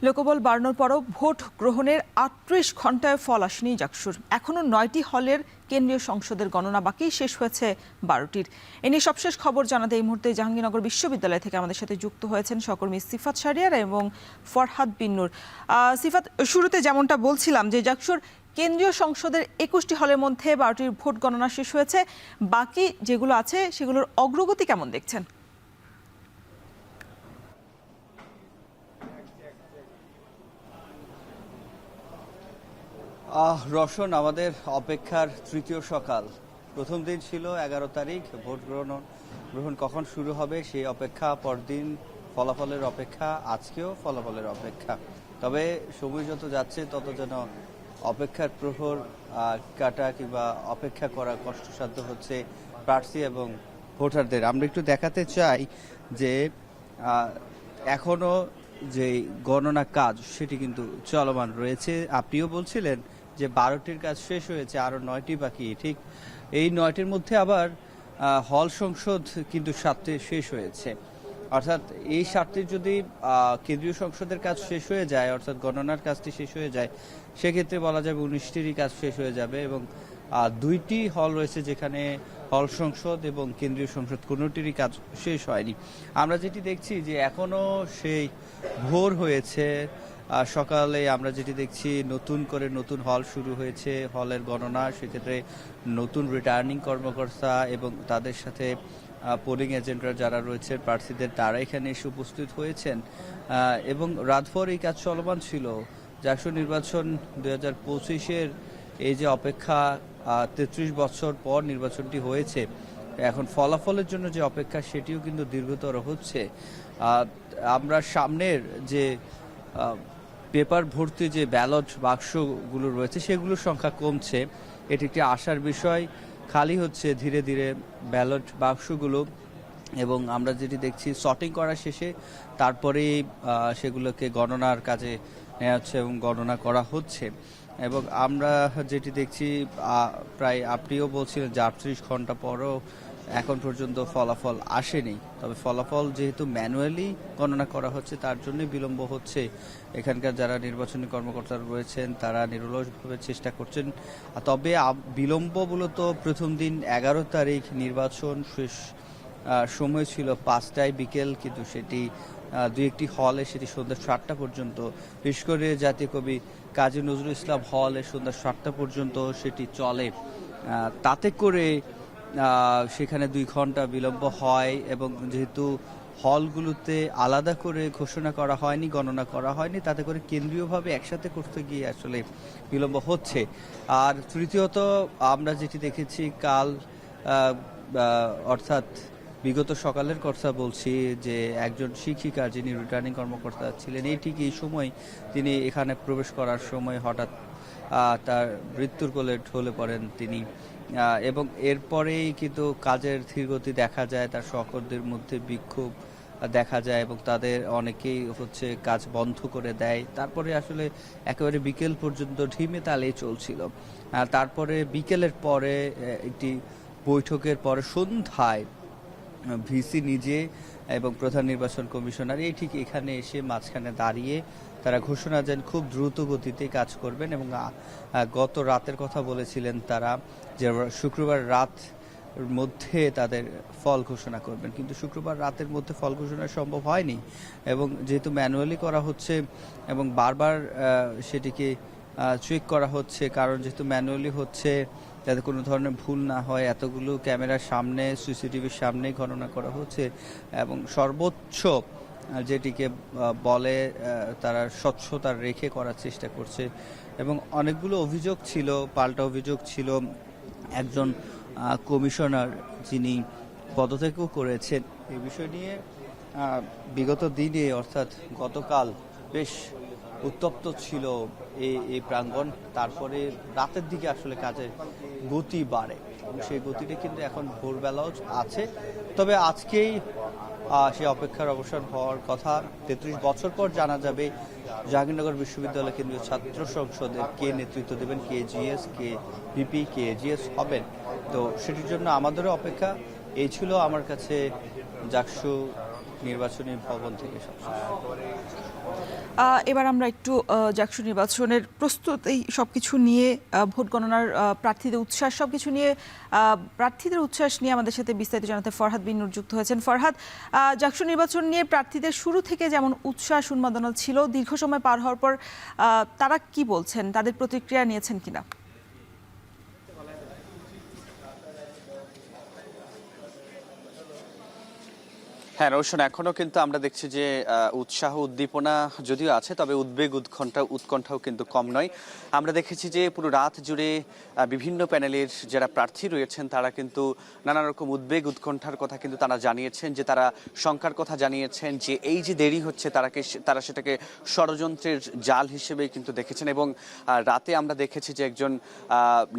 লোকবল বাড়ানোর পরও ভোট গ্রহণের ৩৮ ঘণ্টায় ফল আসেনি জাকসুর। এখনও ৯টি হলের কেন্দ্রীয় সংসদের গণনা বাকি, শেষ হয়েছে ১২টির। এ নিয়ে সবশেষ খবর জানাতে এই মুহূর্তে জাহাঙ্গীরনগর বিশ্ববিদ্যালয় থেকে আমাদের সাথে যুক্ত হয়েছেন সহকর্মী সিফাত শাহরিয়ার এবং ফরহাদ বিন নূর। সিফাত, শুরুতে যেমনটা বলছিলাম যে জাকসুর কেন্দ্রীয় সংসদের ২১টি হলের মধ্যে ১২টির ভোট গণনা শেষ হয়েছে, বাকি যেগুলো আছে সেগুলোর অগ্রগতি কেমন দেখছেন? রওশন, আমাদের অপেক্ষার তৃতীয় সকাল। প্রথম দিন ছিল ১১ তারিখ, ভোট গ্রহণ কখন শুরু হবে সেই অপেক্ষা, পরদিন ফলাফলের অপেক্ষা, আজকেও ফলাফলের অপেক্ষা। তবে সময় যত যাচ্ছে তত যেন অপেক্ষার প্রহর কাটা কিংবা অপেক্ষা করা কষ্টসাধ্য হচ্ছে প্রার্থী এবং ভোটারদের। আমরা একটু দেখাতে চাই যে এখনো যে গণনা কাজ সেটি কিন্তু চলমান রয়েছে। আপনিও বলছিলেন যে ১২টির কাজ শেষ হয়েছে, আরও ৯টি বাকি। ঠিক এই ৯টির মধ্যে আবার হল সংসদ কিন্তু ৭টি শেষ হয়েছে। অর্থাৎ এই ৭টির যদি কেন্দ্রীয় সংসদের কাজ শেষ হয়ে যায়, অর্থাৎ গণনার কাজটি শেষ হয়ে যায়, সেক্ষেত্রে বলা যাবে ১৯টিরই কাজ শেষ হয়ে যাবে। এবং ২টি হল রয়েছে যেখানে হল সংসদ এবং কেন্দ্রীয় সংসদ কোনোটিরই কাজ শেষ হয়নি। আমরা যেটি দেখছি যে এখনো সেই ভোর হয়েছে, সকালে আমরা যেটি দেখছি নতুন হল শুরু হয়েছে, হলের গণনা। সেক্ষেত্রে নতুন রিটার্নিং কর্মকর্তা এবং তাদের সাথে পোলিং এজেন্টরা যারা রয়েছে প্রার্থীদের, তারা এখানে এসে উপস্থিত হয়েছেন এবং রাতভর এই কাজ চলমান ছিল। জাকসু নির্বাচন ২০২৫-এর এই যে অপেক্ষা, ৩৩ বছর পর নির্বাচনটি হয়েছে, এখন ফলাফলের জন্য যে অপেক্ষা সেটিও কিন্তু দীর্ঘতর হচ্ছে। আমরা সামনের যে পেপার ভর্তি যে ব্যালট বাক্সগুলো রয়েছে সেগুলোর সংখ্যা কমছে, এটি একটি আশার বিষয়। খালি হচ্ছে ধীরে ধীরে ব্যালট বাক্সগুলো এবং আমরা যেটি দেখছি সর্টিং করা শেষে তারপরেই সেগুলোকে গণনার কাজে নেওয়া হচ্ছে এবং গণনা করা হচ্ছে। এবং আমরা যেটি দেখছি প্রায় আপনিও বলছিলেন যে ৩৮ ঘন্টা পরও এখন পর্যন্ত ফলাফল আসেনি। তবে ফলাফল যেহেতু ম্যানুয়ালি গণনা করা হচ্ছে তার জন্যই বিলম্ব হচ্ছে। এখানকার যারা নির্বাচনী কর্মকর্তা রয়েছেন তারা নিরলসভাবে চেষ্টা করছেন। তবে বিলম্ব মূলত প্রথম দিন ১১ তারিখ নির্বাচন শেষ সময় ছিল ৫টায় বিকেল, কিন্তু সেটি দুই একটি হলে সেটি সন্ধ্যা ৭টা পর্যন্ত, বিশেষ করে জাতীয় কবি কাজী নজরুল ইসলাম হলে সন্ধ্যা ৭টা পর্যন্ত সেটি চলে। তাতে করে সেখানে ২ ঘন্টা বিলম্ব হয় এবং যেহেতু হলগুলোতে আলাদা করে ঘোষণা করা হয়নি, গণনা করা হয়নি, তাতে করে কেন্দ্রীয়ভাবে একসাথে করতে গিয়ে আসলে বিলম্ব হচ্ছে। আর তৃতীয়ত আমরা যেটি দেখেছি কাল, অর্থাৎ বিগত সকালের কথা বলছি, যে একজন শিক্ষিকা যিনি রিটার্নিং কর্মকর্তা ছিলেন, এই ঠিক এই সময় তিনি এখানে প্রবেশ করার সময় হঠাৎ তার মৃত্যুর কোলে ঢলে পড়েন তিনি। এবং এরপরেই কিন্তু কাজের ধীরগতি দেখা যায়, তার সহকর্মীদের মধ্যে বিক্ষোভ দেখা যায় এবং তাদের অনেকেই কাজ বন্ধ করে দেয়। তারপরে আসলে একেবারে বিকেল পর্যন্ত ঢিমে তালেই চলছিল। তারপরে বিকেলের পরে একটি বৈঠকের পরে সন্ধ্যায় ভিসি নিজে এবং প্রধান নির্বাচন কমিশনার এই ঠিক এখানে এসে মাঝখানে দাঁড়িয়ে তারা ঘোষণা দেন খুব দ্রুত গতিতে কাজ করবেন এবং গত রাতের কথা বলেছিলেন তারা যে শুক্রবার রাত মধ্যে তাদের ফল ঘোষণা করবেন, কিন্তু শুক্রবার রাতের মধ্যে ফল ঘোষণা সম্ভব হয়নি। এবং যেহেতু ম্যানুয়ালি করা হচ্ছে এবং বারবার সেটিকে চেক করা হচ্ছে, কারণ যেহেতু ম্যানুয়ালি হচ্ছে যাতে কোনো ধরনের ভুল না হয়, এতগুলো ক্যামেরার সামনে সিসিটিভির সামনে গণনা করা হচ্ছে এবং সর্বোচ্চ যেটিকে বলে তারা স্বচ্ছতা রেখে করার চেষ্টা করছে। এবং অনেকগুলো অভিযোগ ছিল, পাল্টা অভিযোগ ছিল। একজন কমিশনার যিনি পদত্যাগও করেছেন, এই বিষয় নিয়ে বিগত দিনে অর্থাৎ গতকাল বেশ উত্তপ্ত ছিল এই প্রাঙ্গণ। তারপরে রাতের দিকে আসলে কাজের গতি বাড়ে এবং সেই গতিটা কিন্তু এখন ভোরবেলাও আছে। তবে আজকেই সেই অপেক্ষার অবসান হওয়ার কথা। ৩৩ বছর পর জানা যাবে জাহাঙ্গীরনগর বিশ্ববিদ্যালয় কেন্দ্রীয় ছাত্র সংসদের কে নেতৃত্ব দেবেন, কে জিএস, কে ভিপি, কে এজিএস হবেন। তো সেটির জন্য আমাদেরও অপেক্ষা। এই ছিল আমার কাছে জাকসু নির্বাচনী ভবন থেকে সবশেষ। এবার আমরা একটু জাকসু নির্বাচনের প্রস্তুতি সবকিছু নিয়ে ভোট গণনার প্রার্থীদের উচ্ছ্বাস সবকিছু নিয়ে প্রার্থীদের উচ্ছ্বাস নিয়ে আমাদের সাথে বিস্তারিত জানাতে ফরহাদ বিন নূর যুক্ত হয়েছেন। ফরহাদ, জাকসু নির্বাচন নিয়ে প্রার্থীদের শুরু থেকে যেমন উচ্ছ্বাস উন্মাদনা ছিল, দীর্ঘ সময় পার হওয়ার পর তারা কি বলছেন, তাদের প্রতিক্রিয়া নিয়েছেন কিনা? হ্যাঁ রোশন, এখনো কিন্তু আমরা দেখছি যে উৎসাহ উদ্দীপনা যদিও আছে, তবে উদ্বেগ উৎকণ্ঠাও কিন্তু কম নয়। আমরা দেখেছি যে পুরো রাত জুড়ে বিভিন্ন প্যানেলের যারা প্রার্থী রয়েছেন তারা কিন্তু নানা রকম উদ্বেগ উৎকণ্ঠার কথা কিন্তু তারা জানিয়েছেন, যে তারা শঙ্কার কথা জানিয়েছেন যে এই যে দেরি হচ্ছে তারা সেটাকে ষড়যন্ত্রের জাল হিসেবে কিন্তু দেখেছেন। এবং রাতে আমরা দেখেছি যে একজন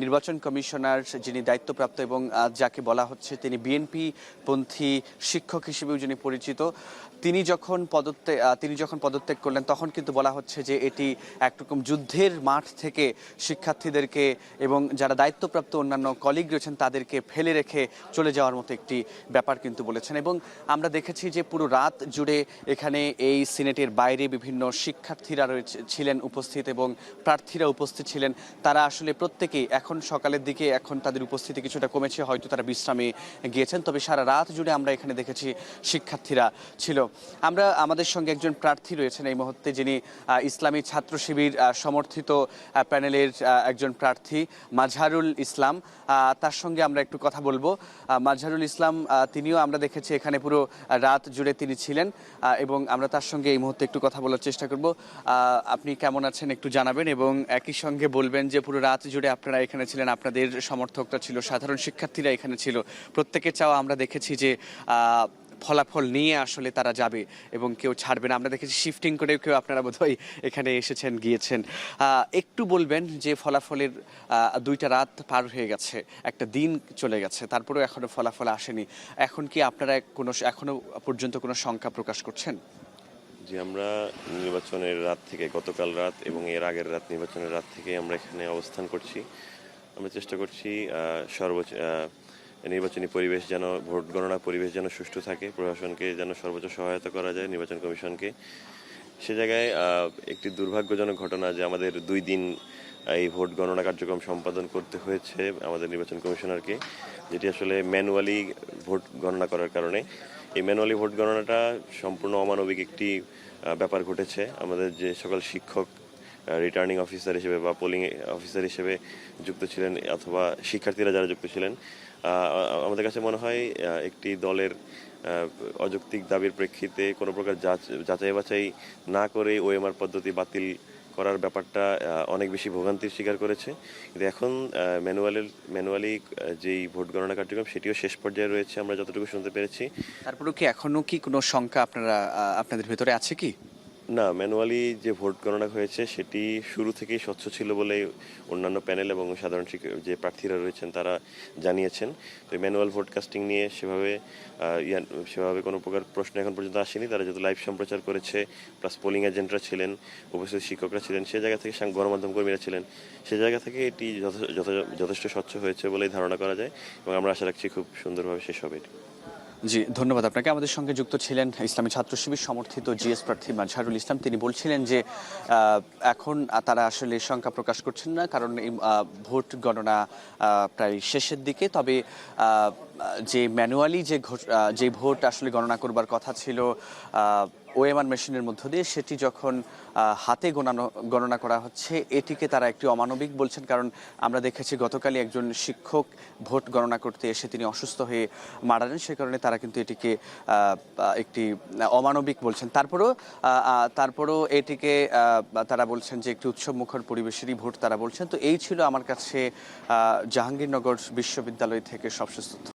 নির্বাচন কমিশনার যিনি দায়িত্বপ্রাপ্ত এবং যাকে বলা হচ্ছে তিনি বিএনপি পন্থী শিক্ষক হিসেবেও যিনি পরিচিত, তিনি যখন পদত্যাগ করলেন তখন কিন্তু বলা হচ্ছে যে এটি একরকম যুদ্ধের মাঠ থেকে শিক্ষার্থীদেরকে এবং যারা দায়িত্বপ্রাপ্ত অন্যান্য কলিগ রয়েছেন তাদেরকে ফেলে রেখে চলে যাওয়ার মতো একটি ব্যাপার কিন্তু বলেছেন। এবং আমরা দেখেছি যে পুরো রাত জুড়ে এখানে এই সিনেটের বাইরে বিভিন্ন শিক্ষার্থীরা ছিলেন উপস্থিত এবং প্রার্থীরা উপস্থিত ছিলেন। তারা আসলে প্রত্যেকেই এখন সকালের দিকে এখন তাদের উপস্থিতি কিছুটা কমেছে, হয়তো তারা বিশ্রামে গিয়েছেন, তবে সারা রাত জুড়ে আমরা এখানে দেখেছি শিক্ষার্থীরা ছিল। আমাদের সঙ্গে একজন প্রার্থী রয়েছেন এই মুহূর্তে, যিনি ইসলামী ছাত্র শিবির সমর্থিত প্যানেলের একজন প্রার্থী মাজহারুল ইসলাম। তার সঙ্গে আমরা একটু কথা বলবো। মাজহারুল ইসলাম, তিনিও আমরা দেখেছি এখানে পুরো রাত জুড়ে তিনি ছিলেন এবং আমরা তার সঙ্গে এই মুহূর্তে একটু কথা বলার চেষ্টা করব। আপনি কেমন আছেন একটু জানাবেন এবং একই সঙ্গে বলবেন যে পুরো রাত জুড়ে আপনারা এখানে ছিলেন, আপনাদের সমর্থকরা ছিল, সাধারণ শিক্ষার্থীরা এখানে ছিল, প্রত্যেকের চাওয়া আমরা দেখেছি যে ফলাফল নিয়ে আসলে তারা যাবে এবং কেউ ছাড়বে না। আমরা দেখেছি শিফটিং করে কেউ আপনারা বোধহয় এখানে এসেছেন গিয়েছেন। একটু বলবেন যে ফলাফলের 2টা রাত পার হয়ে গেছে, একটা দিন চলে গেছে, তারপরেও এখনো ফলাফল আসেনি। এখন কি আপনারা এখনো পর্যন্ত কোনো শঙ্কা প্রকাশ করছেন? যে আমরা নির্বাচনের রাত থেকে, গতকাল রাত এবং এর আগের রাত, নির্বাচনের রাত থেকে আমরা এখানে অবস্থান করছি। আমরা চেষ্টা করছি সর্বোচ্চ নির্বাচনী পরিবেশ যেন, ভোট গণনা পরিবেশ যেন সুষ্ঠু থাকে, প্রশাসনকে যেন সর্বোচ্চ সহায়তা করা যায়, নির্বাচন কমিশনকে। সে জায়গায় একটি দুর্ভাগ্যজনক ঘটনা যে আমাদের 2 দিন এই ভোট গণনা কার্যক্রম সম্পাদন করতে হয়েছে আমাদের নির্বাচন কমিশনারকে, যেটি আসলে ম্যানুয়ালি ভোট গণনা করার কারণে। এই ম্যানুয়ালি ভোট গণনাটা সম্পূর্ণ অমানবিক একটি ব্যাপার ঘটেছে। আমাদের যে সকল শিক্ষক রিটার্নিং অফিসার হিসেবে বা পোলিং অফিসার হিসেবে যুক্ত ছিলেন অথবা শিক্ষার্থীরা যারা যুক্ত ছিলেন, আমাদের কাছে মনে হয় একটি দলের অযৌক্তিক দাবির প্রেক্ষিতে কোনো প্রকার যাচাই বাছাই না করে ওএমআর পদ্ধতি বাতিল করার ব্যাপারটা অনেক বেশি ভোগান্তির শিকার করেছে। কিন্তু এখন ম্যানুয়ালি যেই ভোট গণনা কার্যক্রম সেটিও শেষ পর্যায়ে রয়েছে আমরা যতটুকু শুনতে পেরেছি। তারপরেও কি এখনো কি কোনো শঙ্কা আপনাদের ভেতরে আছে কি? না, ম্যানুয়ালি যে ভোট গণনা হয়েছে সেটি শুরু থেকেই স্বচ্ছ ছিল বলে অন্যান্য প্যানেল এবং সাধারণ যে প্রার্থীরা রয়েছেন তারা জানিয়েছেন। তো ম্যানুয়াল ভোট কাস্টিং নিয়ে সেভাবে কোনো প্রকার প্রশ্ন এখন পর্যন্ত আসেনি। তারা যেহেতু লাইভ সম্প্রচার করেছে, প্লাস পোলিং এজেন্টরা ছিলেন, উপস্থিত শিক্ষকরা ছিলেন, সে জায়গা থেকে গণমাধ্যম কর্মীরা ছিলেন, সে জায়গা থেকে এটি যথেষ্ট স্বচ্ছ হয়েছে বলেই ধারণা করা যায় এবং আমরা আশা রাখছি খুব সুন্দরভাবে শেষ হবে। জি, ধন্যবাদ আপনাকে। আমাদের সঙ্গে যুক্ত ছিলেন ইসলামী ছাত্র শিবির সমর্থিত জিএস প্রার্থী মাজহারুল ইসলাম। তিনি বলছিলেন যে এখন তারা আসলে শঙ্কা প্রকাশ করছেন না, কারণ এই ভোট গণনা প্রায় শেষের দিকে। তবে যে ম্যানুয়ালি যে ভোট আসলে গণনা করবার কথা ছিল ওএমআর মেশিনের মধ্য দিয়ে, সেটি যখন হাতে গণনা করা হচ্ছে, এটিকে তারা একটি অমানবিক বলছেন। কারণ আমরা দেখেছি গতকালই একজন শিক্ষক ভোট গণনা করতে এসে তিনি অসুস্থ হয়ে মারা যান, সে কারণে তারা কিন্তু এটিকে একটি অমানবিক বলছেন। তারপরও এটিকে তারা বলছেন যে একটি উৎসবমুখর পরিবেশেরই ভোট তারা বলছেন। তো এই ছিল আমার কাছে জাহাঙ্গীরনগর বিশ্ববিদ্যালয় থেকে সবশেষ তথ্য।